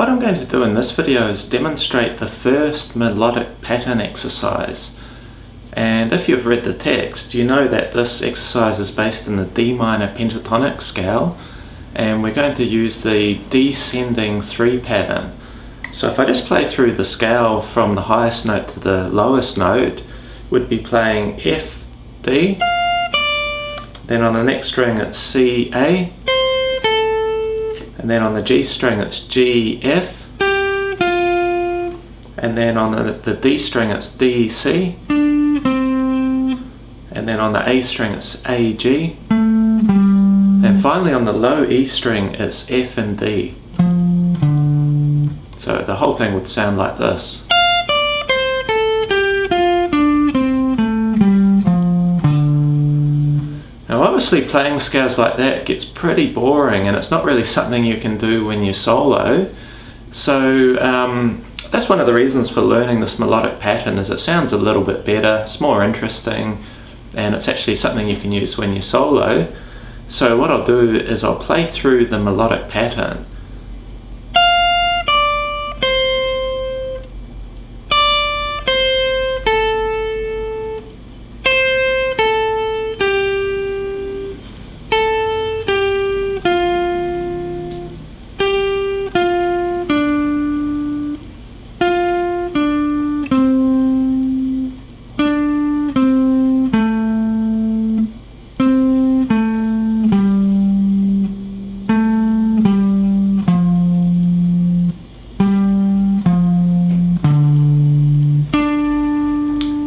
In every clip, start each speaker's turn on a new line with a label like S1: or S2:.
S1: What I'm going to do in this video is demonstrate the first melodic pattern exercise. And if you've read the text, you know that this exercise is based in the D minor pentatonic scale, and we're going to use the descending 3 pattern. So if I just play through the scale from the highest note to the lowest note, we'd be playing F, D, then on the next string it's C, A, and then on the G string it's G, F, and then on the D string it's D, C, and then on the A string it's A, G, and finally on the low E string it's F and D. So the whole thing would sound like this. Now obviously playing scales like that gets pretty boring, and it's not really something you can do when you solo. So that's one of the reasons for learning this melodic pattern, is it sounds a little bit better, it's more interesting, and it's actually something you can use when you solo. So what I'll do is I'll play through the melodic pattern.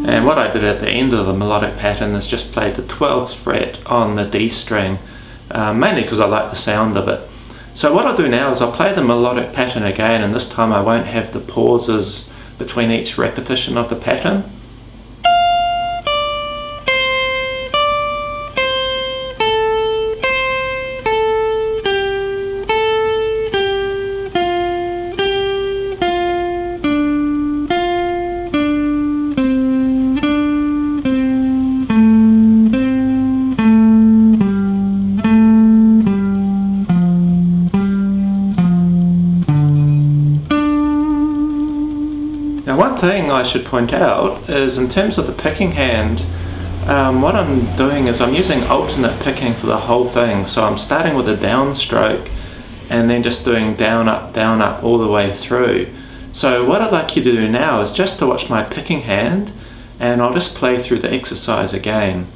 S1: And what I did at the end of the melodic pattern is just played the 12th fret on the D string, mainly because I like the sound of it. So what I'll do now is I'll play the melodic pattern again, and this time I won't have the pauses between each repetition of the pattern. Now one thing I should point out is, in terms of the picking hand, what I'm doing is I'm using alternate picking for the whole thing. So I'm starting with a downstroke and then just doing down up all the way through. So what I'd like you to do now is just to watch my picking hand, and I'll just play through the exercise again.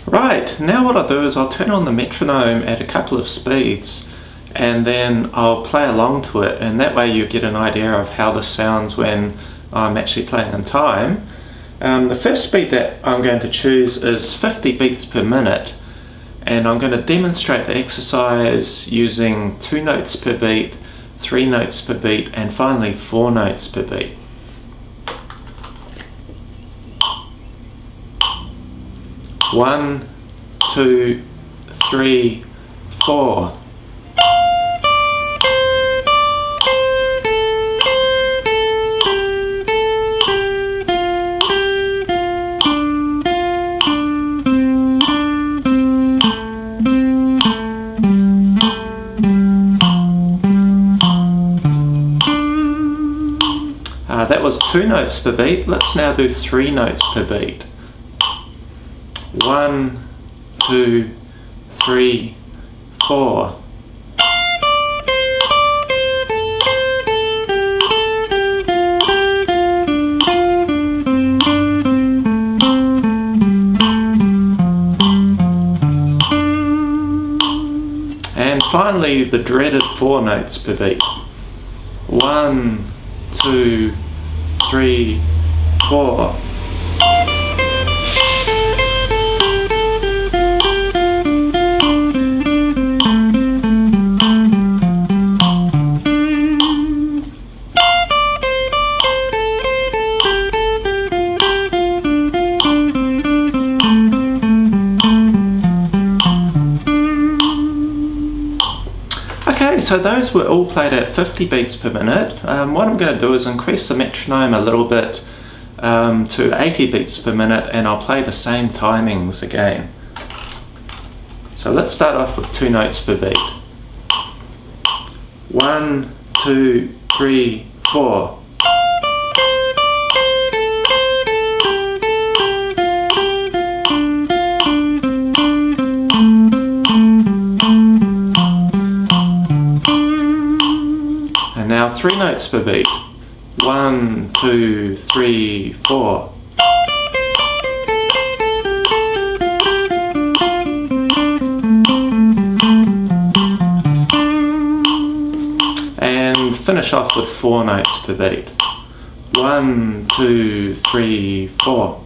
S1: Right, now what I'll do is I'll turn on the metronome at a couple of speeds, and then I'll play along to it, and that way you get an idea of how this sounds when I'm actually playing in time. The first speed that I'm going to choose is 50 beats per minute, and I'm going to demonstrate the exercise using 2 notes per beat, 3 notes per beat, and finally 4 notes per beat. 1, 2, 3, 4. That was 2 notes per beat. Let's now do 3 notes per beat. 1, 2, 3, 4. And finally the dreaded 4 notes per beat. 1, 2, 3, 4. so those were all played at 50 beats per minute. What I'm going to do is increase the metronome a little bit to 80 beats per minute, and I'll play the same timings again. So let's start off with 2 notes per beat. 1, 2, 3, 4. And now 3 notes per beat. 1, 2, 3, 4. And finish off with 4 notes per beat. 1, 2, 3, 4.